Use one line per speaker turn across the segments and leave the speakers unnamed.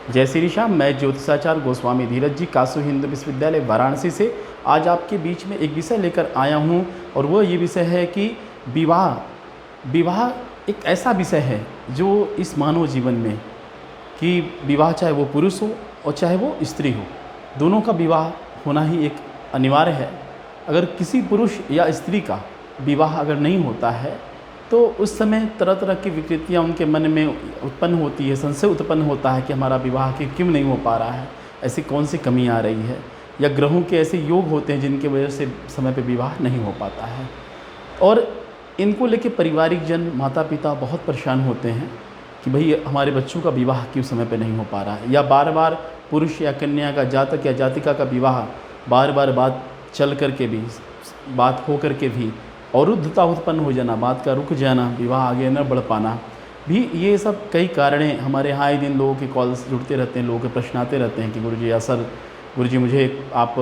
जय श्री श्याम। मैं ज्योतिषाचार्य गोस्वामी धीरज जी काशी हिंदू विश्वविद्यालय वाराणसी से आज आपके बीच में एक विषय लेकर आया हूँ और वो ये विषय है कि विवाह। विवाह एक ऐसा विषय है जो इस मानव जीवन में कि विवाह चाहे वो पुरुष हो और चाहे वो स्त्री हो, दोनों का विवाह होना ही एक अनिवार्य है। अगर किसी पुरुष या स्त्री का विवाह अगर नहीं होता है तो उस समय तरह तरह की विकृतियाँ उनके मन में उत्पन्न होती है, संशय उत्पन्न होता है कि हमारा विवाह क्यों नहीं हो पा रहा है, ऐसी कौन सी कमी आ रही है, या ग्रहों के ऐसे योग होते हैं जिनकी वजह से समय पे विवाह नहीं हो पाता है। और इनको लेके पारिवारिक जन, माता पिता बहुत परेशान होते हैं कि भाई हमारे बच्चों का विवाह क्यों समय पे नहीं हो पा रहा है, या बार बार पुरुष या कन्या का, जातक या जातिका का विवाह बार बार बात चल कर के भी, बात हो कर के भी अवरुद्धता उत्पन्न हो जाना, बात का रुक जाना, विवाह आगे न बढ़ पाना भी, ये सब कई कारणें हमारे यहाँ आए दिन लोगों के कॉल्स जुड़ते रहते हैं, लोगों के प्रश्न आते रहते हैं कि गुरुजी या सर, गुरुजी मुझे आप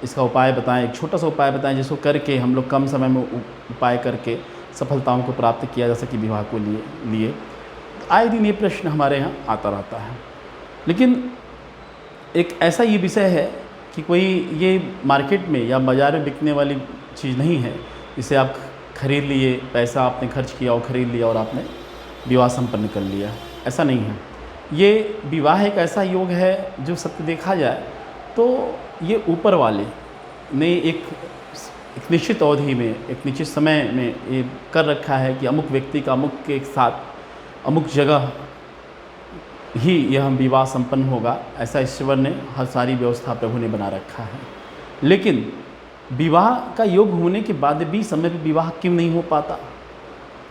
इसका उपाय बताएं, एक छोटा सा उपाय बताएं जिसको करके हम लोग कम समय में उपाय करके सफलताओं को प्राप्त किया जा सके विवाह को लिए। आए दिन ये प्रश्न हमारे यहाँ आता रहता है, लेकिन एक ऐसा ये विषय है कि कोई ये मार्केट में या बाज़ार में बिकने वाली चीज़ नहीं है इसे आप खरीद लिए, पैसा आपने खर्च किया और ख़रीद लिया और आपने विवाह संपन्न कर लिया, ऐसा नहीं है। ये विवाह एक ऐसा योग है जो सत्य देखा जाए तो ये ऊपर वाले ने एक निश्चित अवधि में, एक निश्चित समय में ये कर रखा है कि अमुक व्यक्ति का अमुक के साथ अमुक जगह ही यह विवाह संपन्न होगा, ऐसा ईश्वर ने हर सारी व्यवस्था प्रभु ने बना रखा है। लेकिन विवाह का योग होने के बाद भी समय पर विवाह क्यों नहीं हो पाता,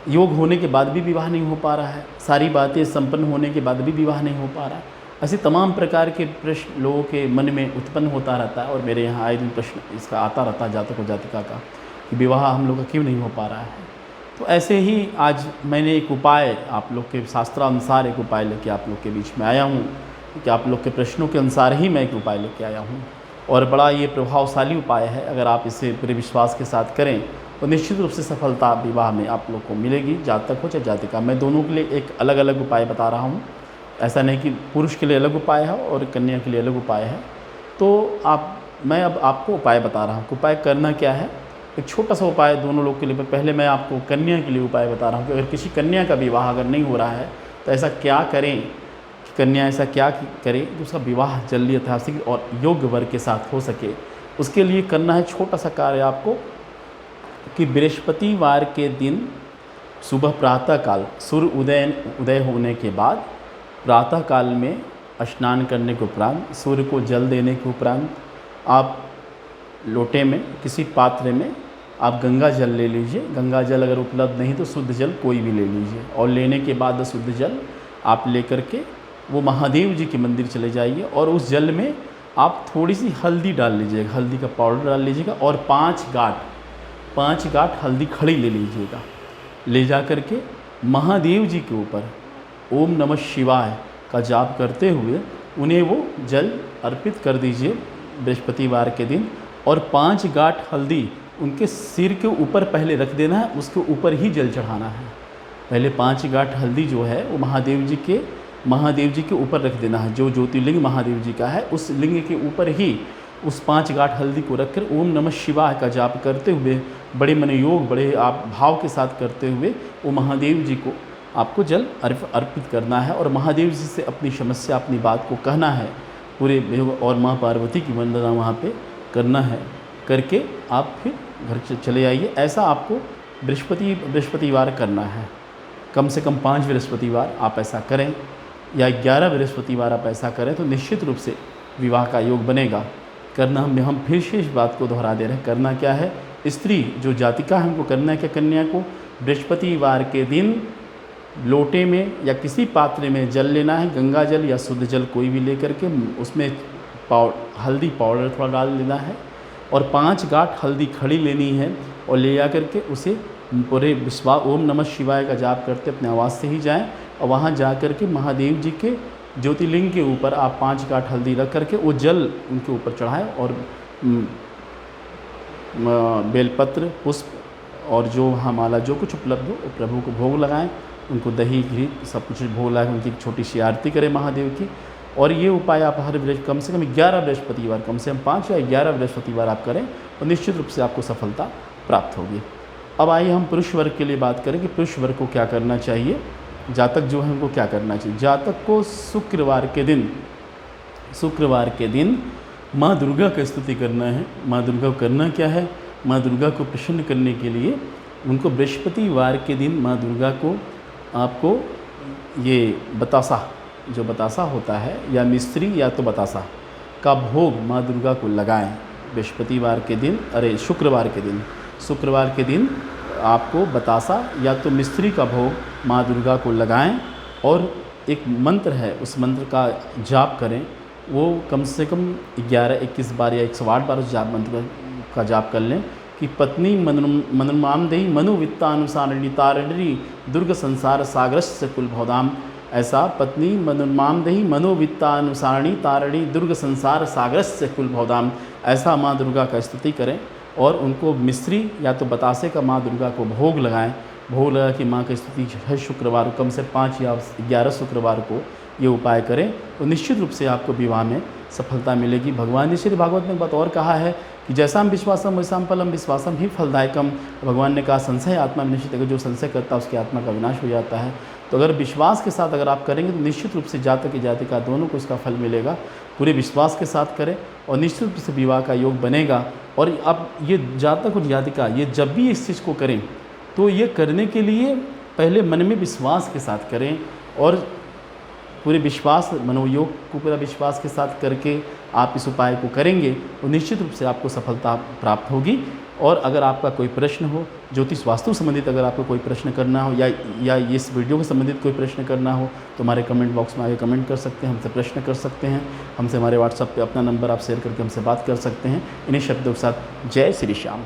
योग होने के बाद भी विवाह नहीं हो पा रहा है, सारी बातें संपन्न होने के बाद भी विवाह नहीं हो पा रहा है, ऐसे तमाम प्रकार के प्रश्न लोगों के मन में उत्पन्न होता रहता है। और मेरे यहाँ आए दिन प्रश्न इसका आता रहता है, जातक और जातिका का, कि विवाह हम लोग का क्यों नहीं हो पा रहा है। तो ऐसे ही आज मैंने एक उपाय आप लोग के शास्त्रानुसार एक उपाय लेके आप लोग के बीच में आया हूँ, कि आप लोग के प्रश्नों के अनुसार ही मैं एक उपाय लेके आया हूँ। और बड़ा ये प्रभावशाली उपाय है, अगर आप इसे पूरे विश्वास के साथ करें तो निश्चित रूप से सफलता विवाह में आप लोग को मिलेगी, जातक हो चाहे जातिका। मैं दोनों के लिए एक अलग अलग उपाय बता रहा हूँ, ऐसा नहीं कि पुरुष के लिए अलग उपाय है और कन्या के लिए अलग उपाय है। तो मैं अब आपको उपाय बता रहा हूँ। उपाय करना क्या है, एक छोटा सा उपाय दोनों लोग के लिए। पहले मैं आपको कन्या के लिए उपाय बता रहा हूँ कि अगर किसी कन्या का विवाह अगर नहीं हो रहा है तो ऐसा क्या करें, कन्या ऐसा क्या करे कि उसका विवाह जल्दी यथाशीघ्र और योग्य वर के साथ हो सके। उसके लिए करना है छोटा सा कार्य आपको कि बृहस्पतिवार के दिन सुबह प्रातःकाल सूर्य उदय होने के बाद प्रातःकाल में स्नान करने के उपरांत, सूर्य को जल देने के उपरांत, आप लोटे में किसी पात्र में आप गंगा जल ले लीजिए। गंगा जल अगर उपलब्ध नहीं तो शुद्ध जल कोई भी ले लीजिए, और लेने के बाद शुद्ध जल आप लेकर के वो महादेव जी के मंदिर चले जाइए और उस जल में आप थोड़ी सी हल्दी डाल लीजिएगा, हल्दी का पाउडर डाल लीजिएगा, और 5 गांठ हल्दी खड़ी ले लीजिएगा। ले जा कर के महादेव जी के ऊपर ओम नमः शिवाय का जाप करते हुए उन्हें वो जल अर्पित कर दीजिए बृहस्पतिवार के दिन। और 5 गांठ हल्दी उनके सिर के ऊपर पहले रख देना है, उसके ऊपर ही जल चढ़ाना है। पहले 5 गांठ हल्दी जो है वो महादेव जी के ऊपर रख देना है। जो ज्योतिर्लिंग महादेव जी का है उस लिंग के ऊपर ही उस 5 गांठ हल्दी को रखकर ओम नमः शिवाय का जाप करते हुए, बड़े मनोयोग, बड़े आप भाव के साथ करते हुए वो महादेव जी को आपको जल अर्पित करना है। और महादेव जी से अपनी समस्या, अपनी बात को कहना है पूरे, और माँ पार्वती की वंदना वहाँ पे करना है। करके आप फिर घर चले आइए। ऐसा आपको बृहस्पतिवार करना है, कम से कम 5 बृहस्पतिवार आप ऐसा करें, या 11 बृहस्पतिवार आप ऐसा करें तो निश्चित रूप से विवाह का योग बनेगा। करना हम फिर से इस बात को दोहरा दे रहे हैं, करना क्या है, स्त्री जो जातिका है उनको करना है क्या, कन्या को बृहस्पतिवार के दिन लोटे में या किसी पात्र में जल लेना है, गंगा जल या शुद्ध जल कोई भी लेकर के, उसमें हल्दी पाउडर थोड़ा डाल लेना है, और 5 गांठ हल्दी खड़ी लेनी है, और ले जा करके उसे पूरे विश्वास ओम नमः शिवाय का जाप करते अपने आवाज़ से ही जाएं, और वहाँ जा कर के महादेव जी के ज्योतिर्लिंग के ऊपर आप 5 गांठ हल्दी रख करके वो जल उनके ऊपर चढ़ाएं, और बेलपत्र, पुष्प और जो माला जो कुछ उपलब्ध हो प्रभु को भोग लगाएं, उनको दही घी सब कुछ भोग लगाएं, उनकी एक छोटी सी आरती करें महादेव की। और ये उपाय आप हर कम से कम 11 बृहस्पतिवार, कम से कम 5 या 11 बृहस्पतिवार आप करें तो निश्चित रूप से आपको सफलता प्राप्त होगी। अब आइए हम पुरुष वर्ग के लिए बात करें कि पुरुष वर्ग को क्या करना चाहिए, जातक जो है उनको क्या करना चाहिए। जातक को शुक्रवार के दिन माँ दुर्गा का स्तुति करना है। माँ दुर्गा को करना क्या है, माँ दुर्गा को प्रसन्न करने के लिए उनको बृहस्पतिवार के दिन माँ दुर्गा को आपको ये बतासा, जो बतासा होता है या मिश्री या तो बतासा का भोग माँ दुर्गा को लगाएं बृहस्पतिवार के दिन, शुक्रवार के दिन आपको बतासा या तो मिश्री का भोग माँ दुर्गा को लगाएं और एक मंत्र है उस मंत्र का जाप करें। वो कम से कम 11, 21 बार या 108 बार उस जाप मंत्र का जाप कर लें कि पत्नी मनमामदेही मनोवित्तानुसारिणी तारिणी दुर्ग संसार सागरस्य कुलभौदाम। ऐसा पत्नी मनमामदेही मनोवित्तानुसारिणी तारिणी दुर्ग संसार सागरस्य कुलभौदाम, ऐसा माँ दुर्गा का स्तुति करें और उनको मिश्री या तो बतासे का माँ दुर्गा को भोग लगाएं। भोग लगा कि माँ की स्तुति हर शुक्रवार कम से 5 या 11 शुक्रवार को ये उपाय करें तो निश्चित रूप से आपको विवाह में सफलता मिलेगी। भगवान ने श्री भागवत में एक बात और कहा है कि जैसाम विश्वासम वैसाम फलम, विश्वासम ही फलदायकम। भगवान ने कहा संशय आत्मा विनाशित, अगर जो संशय करता है उसकी आत्मा का विनाश हो जाता है। तो अगर विश्वास के साथ अगर आप करेंगे तो निश्चित रूप से जातक की जातिका दोनों को इसका फल मिलेगा। पूरे विश्वास के साथ करें और निश्चित रूप से विवाह का योग बनेगा। और अब ये जातक और जातिका ये जब भी इस चीज़ को करें तो ये करने के लिए पहले मन में विश्वास के साथ करें और पूरे विश्वास, मनोयोग को पूरा विश्वास के साथ करके आप इस उपाय को करेंगे तो निश्चित रूप से आपको सफलता प्राप्त होगी। और अगर आपका कोई प्रश्न हो, ज्योतिष वास्तु संबंधित अगर आपको कोई प्रश्न करना हो या इस वीडियो के संबंधित कोई प्रश्न करना हो तो हमारे कमेंट बॉक्स में आगे कमेंट कर सकते हैं, हमसे प्रश्न कर सकते हैं। हमसे हमारे व्हाट्सएप पे अपना नंबर आप शेयर करके हमसे बात कर सकते हैं। इन्हीं शब्दों के साथ जय श्री श्याम।